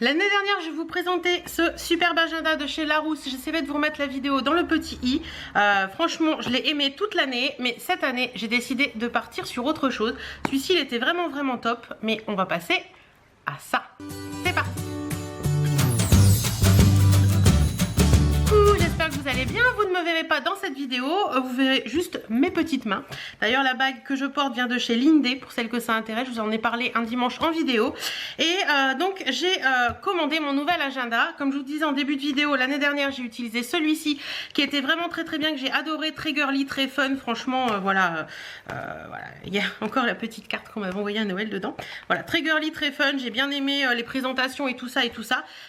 L'année dernière, je vais vous présenter ce superbe agenda de chez Larousse. J'essaierai de vous remettre la vidéo dans le petit i. Franchement, je l'ai aimé toute l'année, mais cette année, j'ai décidé de partir sur autre chose. Celui-ci, il était vraiment top, mais on va passer à ça. C'est parti. J'espère que vous allez bien. Vous ne me verrez pas dans cette vidéo, vous verrez juste mes petites mains. D'ailleurs, la bague que je porte vient de chez Lindé, pour celles que ça intéresse. Je vous en ai parlé un dimanche en vidéo. Et donc, j'ai commandé mon nouvel agenda. Comme je vous disais en début de vidéo, l'année dernière, j'ai utilisé celui-ci, qui était vraiment très bien, que j'ai adoré, très girly, très fun. Franchement, voilà. Il y a encore la petite carte qu'on m'avait envoyée à Noël dedans. Voilà, très girly, très fun. J'ai bien aimé les présentations et tout ça.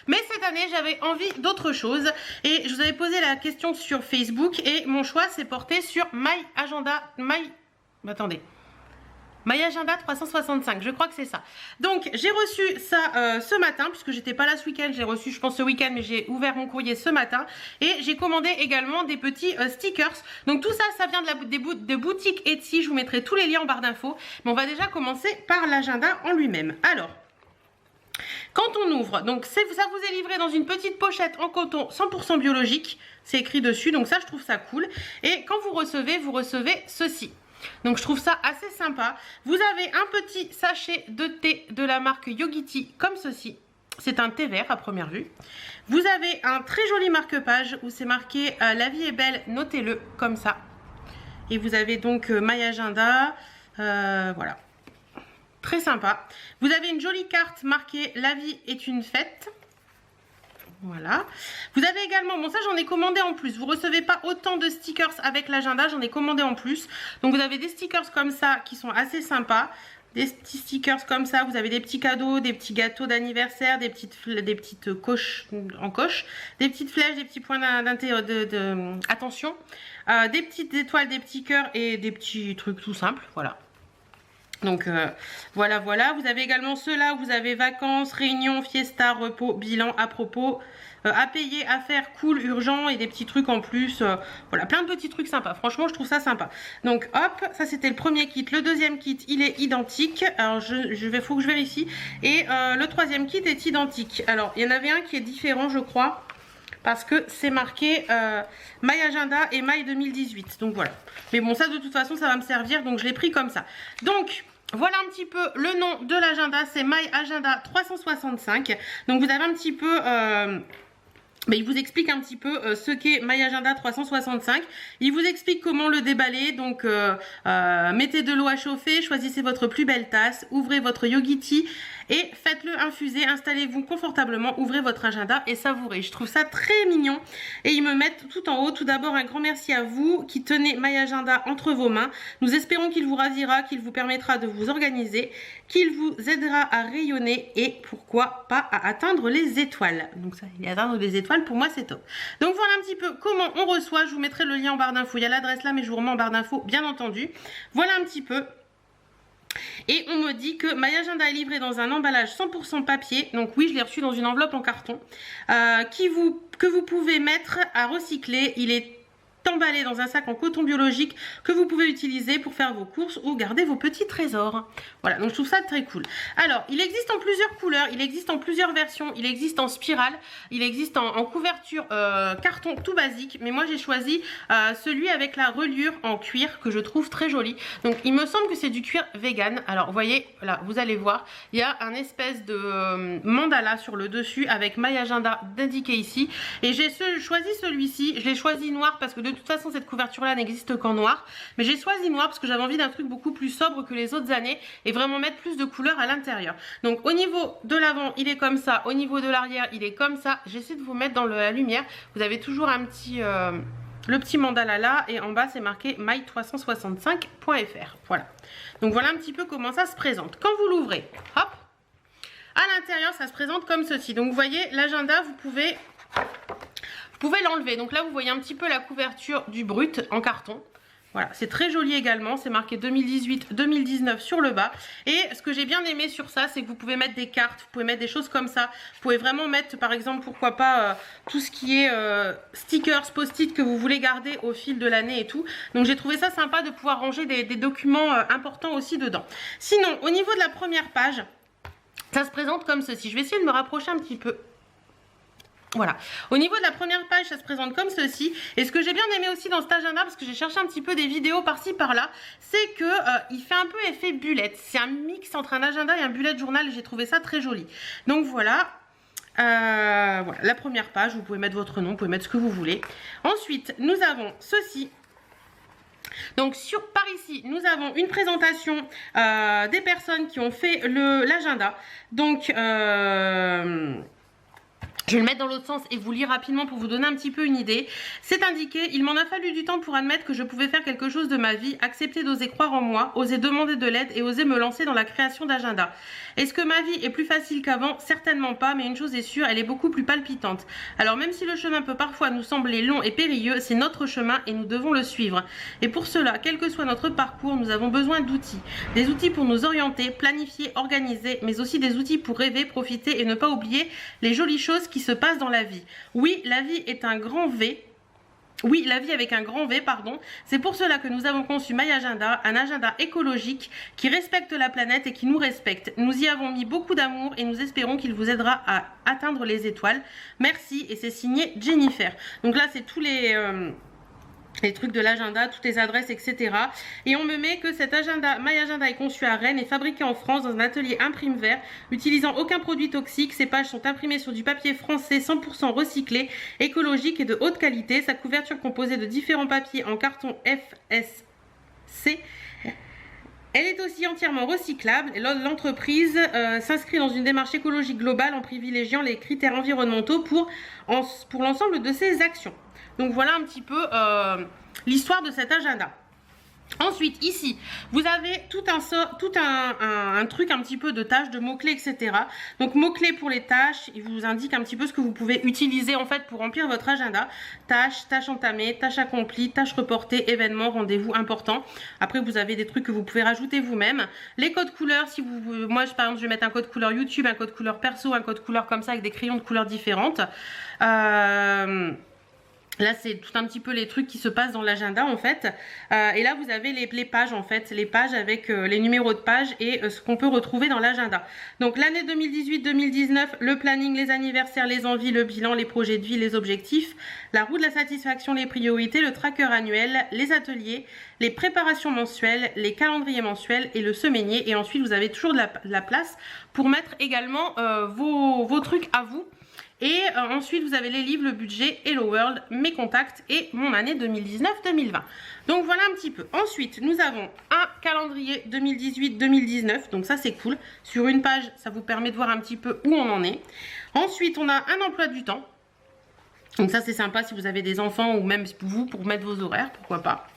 Mais cette année, j'avais envie d'autre chose. Et je vous avais posé la question sur Facebook et mon choix s'est porté sur My Agenda 365, je crois que c'est ça. Donc j'ai reçu ça ce matin, puisque j'étais pas là ce week-end, j'ai reçu je pense ce week-end, mais j'ai ouvert mon courrier ce matin et j'ai commandé également des petits stickers. Donc tout ça, ça vient de boutique Etsy, je vous mettrai tous les liens en barre d'infos, mais on va déjà commencer par l'agenda en lui-même. Alors, quand on ouvre, donc ça vous est livré dans une petite pochette en coton 100% biologique, c'est écrit dessus, donc ça je trouve ça cool. Et quand vous recevez ceci. Donc je trouve ça assez sympa. Vous avez un petit sachet de thé de la marque Yogiti comme ceci. C'est un thé vert à première vue. Vous avez un très joli marque-page où c'est marqué la vie est belle, notez-le comme ça. Et vous avez donc My Agenda, voilà. Très sympa. Vous avez une jolie carte marquée la vie est une fête. Voilà. Vous avez également, bon ça j'en ai commandé en plus. Vous recevez pas autant de stickers avec l'agenda, j'en ai commandé en plus. Donc vous avez des stickers comme ça qui sont assez sympas. Des petits stickers comme ça, vous avez des petits cadeaux, des petits gâteaux d'anniversaire, des petites coches en coche, des petites flèches, des petits points d'attention, des petites étoiles, des petits cœurs et des petits trucs tout simples, voilà. Donc voilà. Vous avez également ceux-là, vous avez vacances, réunions, fiesta, repos, bilan, à propos, à payer, à faire, cool, urgent et des petits trucs en plus. Voilà, plein de petits trucs sympas. Franchement, je trouve ça sympa. Donc hop, ça c'était le premier kit. Le deuxième kit, il est identique. Alors faut que je vérifie. Et le troisième kit est identique. Alors, il y en avait un qui est différent, je crois. Parce que c'est marqué My Agenda et My 2018. Donc voilà. Mais bon, ça de toute façon, ça va me servir. Donc je l'ai pris comme ça. Donc voilà un petit peu le nom de l'agenda. C'est My Agenda 365. Donc vous avez un petit peu... mais il vous explique un petit peu ce qu'est My Agenda 365. Il vous explique comment le déballer. Donc mettez de l'eau à chauffer, choisissez votre plus belle tasse, ouvrez votre Yogiti et faites-le infuser. Installez-vous confortablement, ouvrez votre agenda et savourez. Je trouve ça très mignon. Et ils me mettent tout en haut. Tout d'abord, un grand merci à vous qui tenez My Agenda entre vos mains. Nous espérons qu'il vous ravira, qu'il vous permettra de vous organiser, qu'il vous aidera à rayonner et pourquoi pas à atteindre les étoiles. Donc ça, il y a atteindre les étoiles, pour moi c'est top. Donc voilà un petit peu comment on reçoit. Je vous mettrai le lien en barre d'infos. Il y a l'adresse là, mais je vous remets en barre d'infos, bien entendu. Voilà un petit peu. Et on me dit que My Agenda est livré dans un emballage 100% papier. Donc oui, je l'ai reçu dans une enveloppe en carton. Que vous pouvez mettre à recycler. Il est emballé dans un sac en coton biologique que vous pouvez utiliser pour faire vos courses ou garder vos petits trésors. Voilà, donc je trouve ça très cool. Alors, il existe en plusieurs couleurs, il existe en plusieurs versions, il existe en spirale, il existe en couverture carton tout basique, mais moi j'ai choisi celui avec la reliure en cuir que je trouve très joli. Donc il me semble que c'est du cuir vegan. Alors vous voyez, là vous allez voir, il y a un espèce de mandala sur le dessus avec My Agenda indiqué ici. Et j'ai choisi celui-ci, je l'ai choisi noir parce que de toute façon cette couverture là n'existe qu'en noir, mais j'ai choisi noir parce que j'avais envie d'un truc beaucoup plus sobre que les autres années et vraiment mettre plus de couleurs à l'intérieur. Donc au niveau de l'avant il est comme ça, au niveau de l'arrière il est comme ça. J'essaie de vous mettre dans la lumière. Vous avez toujours un petit le petit mandala là et en bas c'est marqué my365.fr. voilà, donc voilà un petit peu comment ça se présente. Quand vous l'ouvrez, hop, à l'intérieur ça se présente comme ceci. Donc vous voyez l'agenda, vous pouvez l'enlever. Donc là vous voyez un petit peu la couverture du brut en carton. Voilà, c'est très joli également, c'est marqué 2018-2019 sur le bas. Et ce que j'ai bien aimé sur ça, c'est que vous pouvez mettre des cartes, vous pouvez mettre des choses comme ça. Vous pouvez vraiment mettre par exemple, pourquoi pas, tout ce qui est stickers, post-it que vous voulez garder au fil de l'année et tout. Donc j'ai trouvé ça sympa de pouvoir ranger des documents importants aussi dedans. Sinon, au niveau de la première page, Ça se présente comme ceci. Je vais essayer de me rapprocher un petit peu. Voilà, au niveau de la première page, ça se présente comme ceci. Et ce que j'ai bien aimé aussi dans cet agenda, parce que j'ai cherché un petit peu des vidéos par-ci par-là, c'est que il fait un peu effet bullet. C'est un mix entre un agenda et un bullet journal, et j'ai trouvé ça très joli. Donc voilà. Voilà, la première page, vous pouvez mettre votre nom, vous pouvez mettre ce que vous voulez. Ensuite, nous avons ceci. Donc par ici, nous avons une présentation des personnes qui ont fait l'agenda. Donc je vais le mettre dans l'autre sens et vous lire rapidement pour vous donner un petit peu une idée. C'est indiqué, il m'en a fallu du temps pour admettre que je pouvais faire quelque chose de ma vie, accepter d'oser croire en moi, oser demander de l'aide et oser me lancer dans la création d'agenda. Est-ce que ma vie est plus facile qu'avant? Certainement pas, mais une chose est sûre, elle est beaucoup plus palpitante. Alors même si le chemin peut parfois nous sembler long et périlleux, c'est notre chemin et nous devons le suivre. Et pour cela, quel que soit notre parcours, nous avons besoin d'outils. Des outils pour nous orienter, planifier, organiser, mais aussi des outils pour rêver, profiter et ne pas oublier les jolies choses qui se passe dans la vie. Oui, la vie est un grand V. Oui, la vie avec un grand V, pardon. C'est pour cela que nous avons conçu My Agenda, un agenda écologique qui respecte la planète et qui nous respecte. Nous y avons mis beaucoup d'amour et nous espérons qu'il vous aidera à atteindre les étoiles. Merci, et c'est signé Jennifer. Donc là, c'est tous les trucs de l'agenda, toutes les adresses, etc. Et on me met que cet agenda, My Agenda, est conçu à Rennes et fabriqué en France dans un atelier imprime vert, utilisant aucun produit toxique. Ces pages sont imprimées sur du papier français 100% recyclé, écologique et de haute qualité. Sa couverture composée de différents papiers en carton FSC. Elle est aussi entièrement recyclable et l'entreprise s'inscrit dans une démarche écologique globale en privilégiant les critères environnementaux pour l'ensemble de ses actions. Donc voilà un petit peu l'histoire de cet agenda. Ensuite, ici, vous avez tout un truc un petit peu de tâches, de mots-clés, etc. Donc, mots-clés pour les tâches, il vous indique un petit peu ce que vous pouvez utiliser en fait pour remplir votre agenda. Tâches, tâches entamées, tâches accomplies, tâches reportées, événements, rendez-vous importants. Après, vous avez des trucs que vous pouvez rajouter vous-même. Les codes couleurs, si vous, moi, par exemple, je vais mettre un code couleur YouTube, un code couleur perso, un code couleur comme ça avec des crayons de couleurs différentes. Là, c'est tout un petit peu les trucs qui se passent dans l'agenda en fait. Et là, vous avez les pages en fait, les pages avec les numéros de pages et ce qu'on peut retrouver dans l'agenda. Donc l'année 2018-2019, le planning, les anniversaires, les envies, le bilan, les projets de vie, les objectifs, la roue de la satisfaction, les priorités, le tracker annuel, les ateliers, les préparations mensuelles, les calendriers mensuels et le semainier. Et ensuite, vous avez toujours de la place pour mettre également vos trucs à vous. Et ensuite, vous avez les livres, le budget, Hello World, mes contacts et mon année 2019-2020. Donc, voilà un petit peu. Ensuite, nous avons un calendrier 2018-2019. Donc, ça, c'est cool. Sur une page, ça vous permet de voir un petit peu où on en est. Ensuite, on a un emploi du temps. Donc, ça, c'est sympa si vous avez des enfants ou même vous pour mettre vos horaires, pourquoi pas.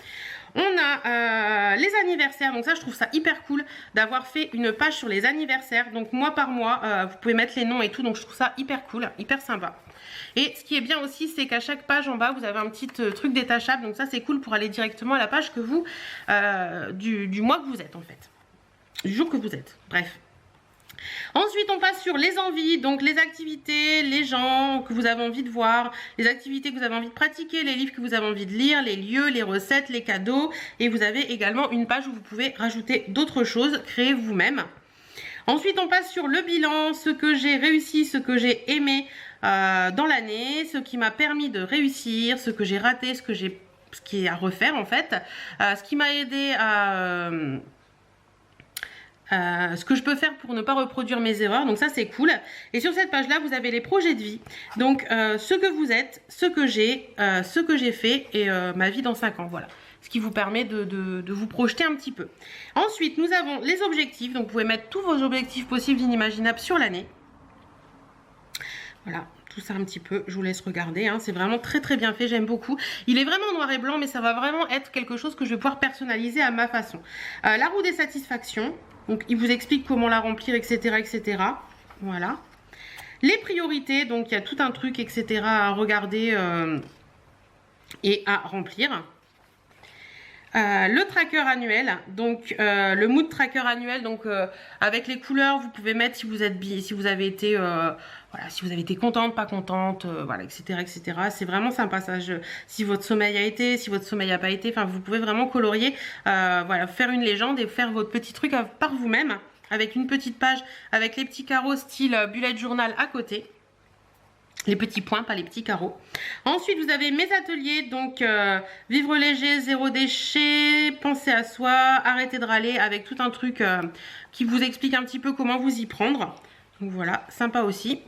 On a les anniversaires, donc ça je trouve ça hyper cool d'avoir fait une page sur les anniversaires, donc mois par mois, vous pouvez mettre les noms et tout, donc je trouve ça hyper cool, hyper sympa. Et ce qui est bien aussi, c'est qu'à chaque page en bas, vous avez un petit truc détachable, donc ça c'est cool pour aller directement à la page que vous, du mois que vous êtes en fait, du jour que vous êtes, bref. Ensuite, on passe sur les envies, donc les activités, les gens que vous avez envie de voir, les activités que vous avez envie de pratiquer, les livres que vous avez envie de lire, les lieux, les recettes, les cadeaux. Et vous avez également une page où vous pouvez rajouter d'autres choses, créer vous-même. Ensuite, on passe sur le bilan, ce que j'ai réussi, ce que j'ai aimé dans l'année, ce qui m'a permis de réussir, ce que j'ai raté, ce qui est à refaire en fait, ce qui m'a aidé à... ce que je peux faire pour ne pas reproduire mes erreurs, donc ça c'est cool. Et sur cette page là vous avez les projets de vie, donc ce que vous êtes, ce que j'ai fait et ma vie dans 5 ans, voilà, ce qui vous permet de vous projeter un petit peu. Ensuite nous avons les objectifs, donc vous pouvez mettre tous vos objectifs possibles inimaginables sur l'année, voilà. Tout ça un petit peu, je vous laisse regarder, hein. C'est vraiment très très bien fait, j'aime beaucoup. Il est vraiment noir et blanc, mais ça va vraiment être quelque chose que je vais pouvoir personnaliser à ma façon. La roue des satisfactions, donc il vous explique comment la remplir, etc. etc. Voilà. Les priorités, donc il y a tout un truc, etc. à regarder et à remplir. Le tracker annuel, donc le mood tracker annuel, donc avec les couleurs, vous pouvez mettre si vous avez été voilà, si vous avez été contente, pas contente, voilà, etc. etc. C'est vraiment sympa ça. Si votre sommeil a été, si votre sommeil n'a pas été, enfin vous pouvez vraiment colorier, voilà, faire une légende et faire votre petit truc par vous-même. avec une petite page avec les petits carreaux style bullet journal à côté. Les petits points, pas les petits carreaux. Ensuite, vous avez mes ateliers, donc vivre léger, zéro déchet, penser à soi, arrêter de râler, avec tout un truc qui vous explique un petit peu comment vous y prendre. Donc voilà, sympa aussi.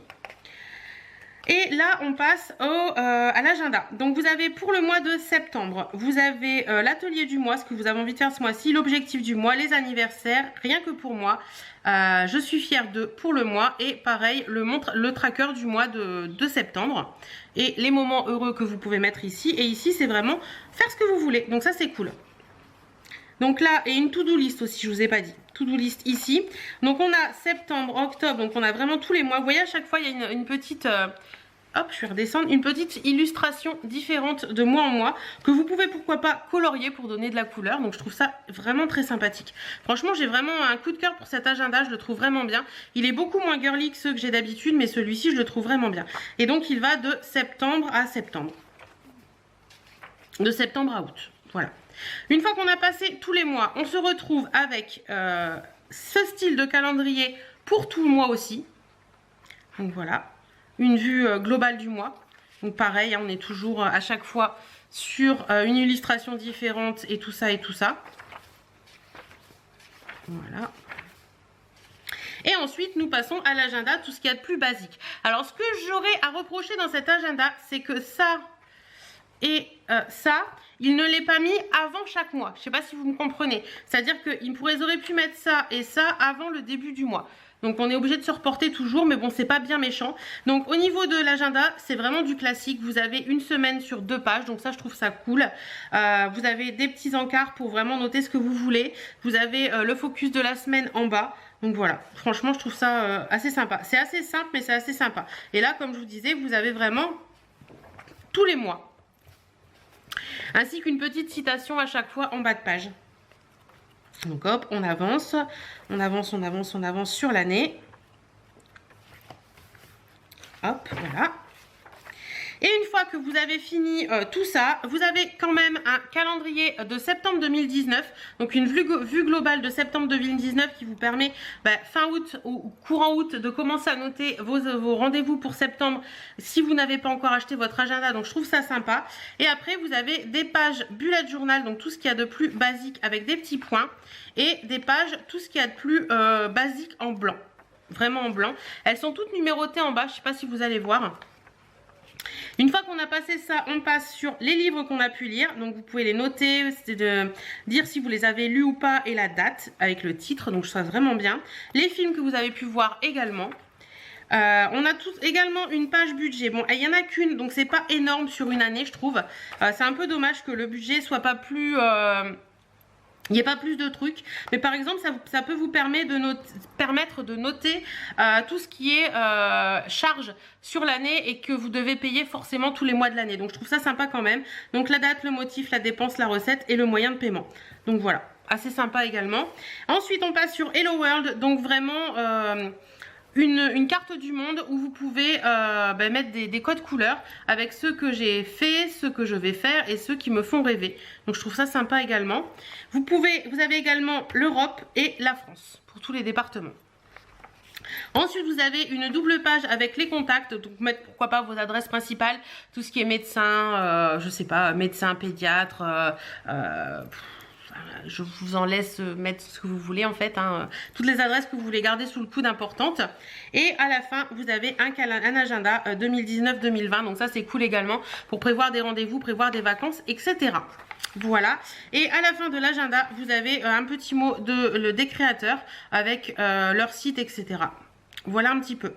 Et là, on passe à l'agenda. Donc, vous avez pour le mois de septembre, vous avez l'atelier du mois, ce que vous avez envie de faire ce mois-ci, l'objectif du mois, les anniversaires, rien que pour moi. Je suis fière de pour le mois et pareil, le tracker du mois de septembre. Et les moments heureux que vous pouvez mettre ici. Et ici, c'est vraiment faire ce que vous voulez. Donc, ça, c'est cool. Donc là, et une to-do list aussi, je vous ai pas dit. To-do list ici. Donc, on a septembre, octobre, donc on a vraiment tous les mois. Vous voyez, à chaque fois, il y a une petite... hop, je vais redescendre. Une petite illustration différente de mois en mois que vous pouvez pourquoi pas colorier pour donner de la couleur. Donc je trouve ça vraiment très sympathique. Franchement, j'ai vraiment un coup de cœur pour cet agenda. Je le trouve vraiment bien. Il est beaucoup moins girly que ceux que j'ai d'habitude, mais celui-ci, je le trouve vraiment bien. Et donc, il va de septembre à septembre. De septembre à août. Voilà. Une fois qu'on a passé tous les mois, on se retrouve avec ce style de calendrier pour tout le mois aussi. Donc voilà. Une vue globale du mois. Donc pareil, on est toujours à chaque fois sur une illustration différente et tout ça et tout ça. Voilà. Et ensuite, nous passons à l'agenda, tout ce qu'il y a de plus basique. Alors, ce que j'aurais à reprocher dans cet agenda, c'est que ça et ça, il ne l'est pas mis avant chaque mois. Je ne sais pas si vous me comprenez. C'est-à-dire qu'ils auraient pu mettre ça et ça avant le début du mois. Donc on est obligé de se reporter toujours, mais bon, c'est pas bien méchant. Donc au niveau de l'agenda, c'est vraiment du classique. Vous avez une semaine sur 2 pages, donc ça je trouve ça cool. Vous avez des petits encarts pour vraiment noter ce que vous voulez. Vous avez le focus de la semaine en bas. Donc voilà, franchement je trouve ça assez sympa. C'est assez simple, mais c'est assez sympa. Et là, comme je vous disais, vous avez vraiment tous les mois. Ainsi qu'une petite citation à chaque fois en bas de page. Donc hop, on avance, on avance, on avance, on avance sur l'année. Hop, voilà. Et une fois que vous avez fini tout ça, vous avez quand même un calendrier de septembre 2019. Donc une vue globale de septembre 2019 qui vous permet fin août ou courant août de commencer à noter vos rendez-vous pour septembre si vous n'avez pas encore acheté votre agenda. Donc je trouve ça sympa. Et après vous avez des pages bullet journal, donc tout ce qu'il y a de plus basique avec des petits points. Et des pages, tout ce qu'il y a de plus basique en blanc. Vraiment en blanc. Elles sont toutes numérotées en bas, je ne sais pas si vous allez voir. Une fois qu'on a passé ça, on passe sur les livres qu'on a pu lire. Donc vous pouvez les noter, c'est de dire si vous les avez lus ou pas et la date avec le titre. Donc je trouve ça vraiment bien. Les films que vous avez pu voir également. On a également une page budget. Bon, il n'y en a qu'une, donc c'est pas énorme sur une année, je trouve. C'est un peu dommage que le budget soit pas plus... il n'y a pas plus de trucs, mais par exemple, ça peut vous permettre de noter tout ce qui est charge sur l'année et que vous devez payer forcément tous les mois de l'année. Donc, je trouve ça sympa quand même. Donc, la date, le motif, la dépense, la recette et le moyen de paiement. Donc, voilà, assez sympa également. Ensuite, on passe sur Hello World. Donc, vraiment... une carte du monde où vous pouvez mettre des codes couleurs avec ceux que j'ai fait, ceux que je vais faire et ceux qui me font rêver. Donc je trouve ça sympa également. Vous avez également l'Europe et la France pour tous les départements. Ensuite, vous avez une double page avec les contacts, donc mettre pourquoi pas vos adresses principales, tout ce qui est médecin, je sais pas, médecin, pédiatre, je vous en laisse mettre ce que vous voulez en fait, hein, toutes les adresses que vous voulez garder sous le coude importantes. Et à la fin, vous avez un agenda 2019-2020, donc ça c'est cool également pour prévoir des rendez-vous, prévoir des vacances, etc. Voilà, et à la fin de l'agenda, vous avez un petit mot des créateurs avec leur site, etc. Voilà un petit peu.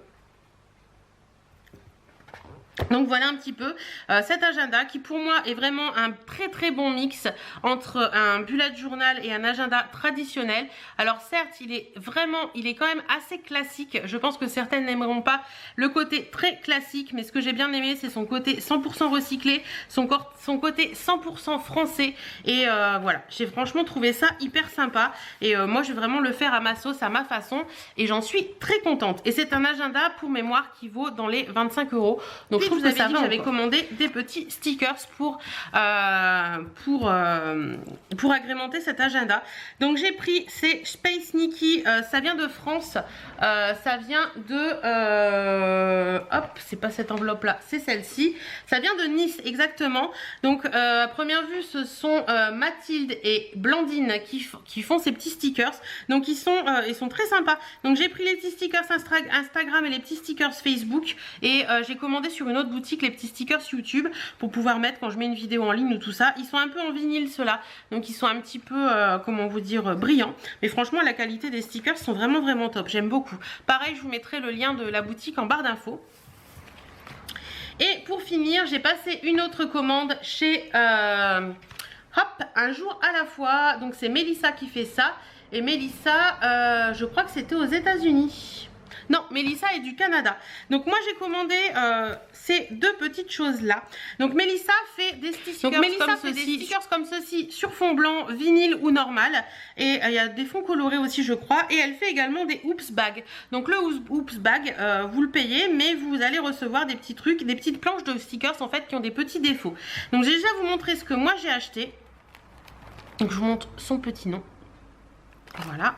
Donc voilà un petit peu cet agenda qui pour moi est vraiment un très très bon mix entre un bullet journal et un agenda traditionnel. Alors certes il est quand même assez classique, je pense que certaines n'aimeront pas le côté très classique, mais ce que j'ai bien aimé c'est son côté 100% recyclé, son côté 100% français et voilà, j'ai franchement trouvé ça hyper sympa et moi je vais vraiment le faire à ma sauce, à ma façon et j'en suis très contente. Et c'est un agenda pour mémoire qui vaut dans les 25 €. Donc Ensuite, je vous avais dit que j'avais commandé des petits stickers pour agrémenter cet agenda. Donc j'ai pris ces Space Nikki, ça vient de France, ça vient de... hop, c'est pas cette enveloppe là, c'est celle-ci. Ça vient de Nice exactement. Donc à première vue, ce sont Mathilde et Blandine qui font ces petits stickers. Donc ils sont très sympas. Donc j'ai pris les petits stickers Instagram et les petits stickers Facebook. Et j'ai commandé sur une autre boutique les petits stickers YouTube pour pouvoir mettre quand je mets une vidéo en ligne ou tout ça. Ils sont un peu en vinyle ceux-là. Donc ils sont un petit peu, comment vous dire, brillants. Mais franchement la qualité des stickers sont vraiment top. J'aime beaucoup. Pareil, je vous mettrai le lien de la boutique en barre d'infos. Et pour finir, j'ai passé une autre commande chez hop, Un jour à la fois. Donc c'est Mélissa qui fait ça. Et Mélissa, je crois que c'était aux États-Unis. Non, Mélissa est du Canada. Donc moi j'ai commandé ces deux petites choses là. Donc Mélissa fait des stickers comme ceci sur fond blanc, vinyle ou normal. Et il y a des fonds colorés aussi je crois. Et elle fait également des Oops Bag. Donc le Oops Bag, vous le payez, mais vous allez recevoir des petits trucs, des petites planches de stickers en fait qui ont des petits défauts. Donc j'ai déjà vous montrer ce que moi j'ai acheté. Donc je vous montre son petit nom. Voilà.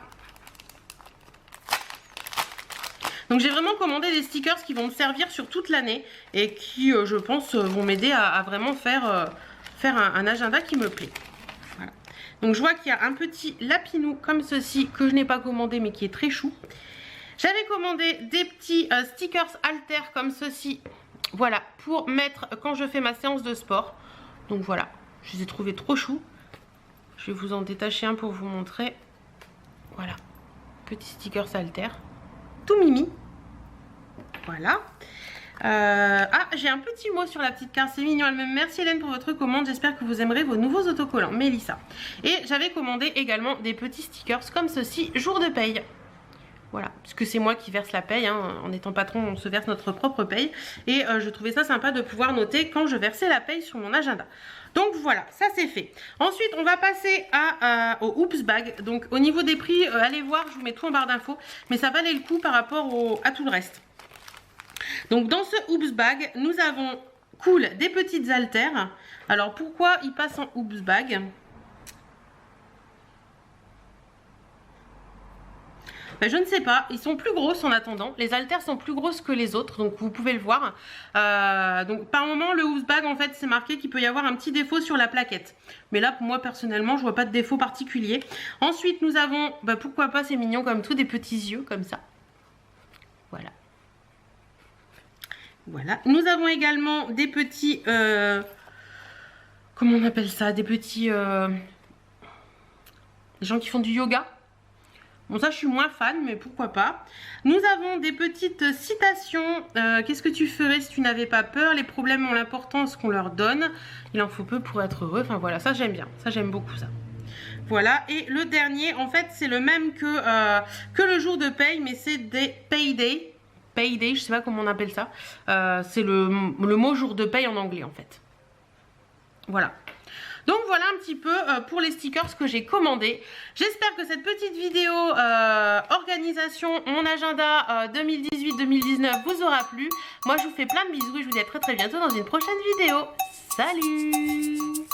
Donc j'ai vraiment commandé des stickers qui vont me servir sur toute l'année et qui je pense vont m'aider à vraiment faire un agenda qui me plaît. Voilà. Donc je vois qu'il y a un petit lapinou comme ceci que je n'ai pas commandé mais qui est très chou. J'avais commandé des petits stickers halter comme ceci, voilà, pour mettre quand je fais ma séance de sport. Donc voilà, je les ai trouvés trop choux. Je vais vous en détacher un pour vous montrer. Voilà, petit stickers halter. Tout mimi. Voilà. Ah, j'ai un petit mot sur la petite carte, c'est mignon elle-même. Merci Hélène pour votre commande, j'espère que vous aimerez vos nouveaux autocollants. Mélissa. Et j'avais commandé également des petits stickers comme ceci, jour de paye. Voilà, puisque c'est moi qui verse la paye, hein. En étant patron on se verse notre propre paye. Et je trouvais ça sympa de pouvoir noter quand je versais la paye sur mon agenda. Donc voilà, ça c'est fait. Ensuite on va passer au Oops Bag. Donc au niveau des prix, allez voir, je vous mets tout en barre d'infos. Mais ça valait le coup par rapport à tout le reste. Donc dans ce Oops Bag, nous avons cool des petites haltères. Alors pourquoi ils passent en Oops Bag ? Ben, je ne sais pas, ils sont plus grosses en attendant. Les haltères sont plus grosses que les autres, donc vous pouvez le voir. Donc par moment, le Oops Bag, en fait, c'est marqué qu'il peut y avoir un petit défaut sur la plaquette. Mais là, pour moi, personnellement, je vois pas de défaut particulier. Ensuite, nous avons, ben, pourquoi pas, c'est mignon comme tout, des petits yeux, comme ça. Voilà. Voilà. Nous avons également des petits... comment on appelle ça? Des petits... des gens qui font du yoga. Bon ça je suis moins fan mais pourquoi pas. Nous avons des petites citations. Qu'est-ce que tu ferais si tu n'avais pas peur? Les problèmes ont l'importance qu'on leur donne. Il en faut peu pour être heureux. Enfin voilà, ça j'aime bien. Ça j'aime beaucoup ça. Voilà, et le dernier en fait c'est le même que le jour de paye, mais c'est des payday. Payday, je sais pas comment on appelle ça. C'est le mot jour de paye en anglais en fait. Voilà. Donc voilà un petit peu pour les stickers que j'ai commandés. J'espère que cette petite vidéo organisation, mon agenda 2018-2019 vous aura plu. Moi je vous fais plein de bisous et je vous dis à très bientôt dans une prochaine vidéo. Salut!